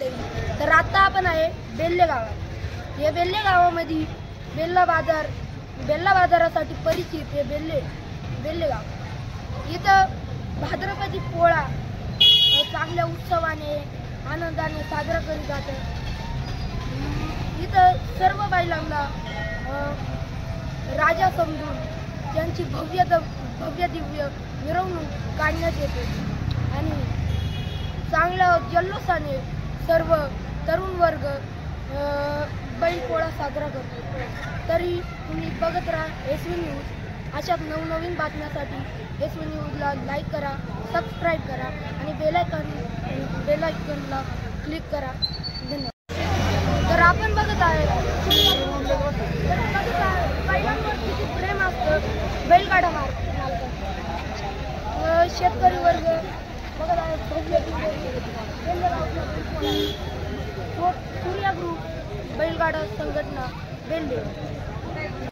तर आता आपण आहे बेल्ले गावात। हे बेल्ले गावामध्ये बेल्ला बाजारासाठी परिचित हे बेल्ले गाव। इथं भाद्रपदी पोळा चांगल्या उत्सवाने आनंदाने साजरा केला जातो। इथं सर्व बैलांना राजा समजून त्यांची भव्य दिव्य मिरवणूक काढण्यात येते आणि चांगल्या जल्लोषाने सर्व तरुण वर्ग बैलपोळा साजरा करतो। तरी तुम्ही बघत राहा SV न्यूज। अशाच नवनवीन बातम्यांसाठी SV न्यूजला लाईक करा, सबस्क्राईब करा आणि बेल आयकॉनला क्लिक करा। धन्यवाद। तर आपण बघत आहे बैलांवर किती प्रेम असतं बैलगाडा मालकांचं। शेतकरी वर्ग बघत आहे सूर्या ग्रुप बैलगाडा संघटना बेल्ले।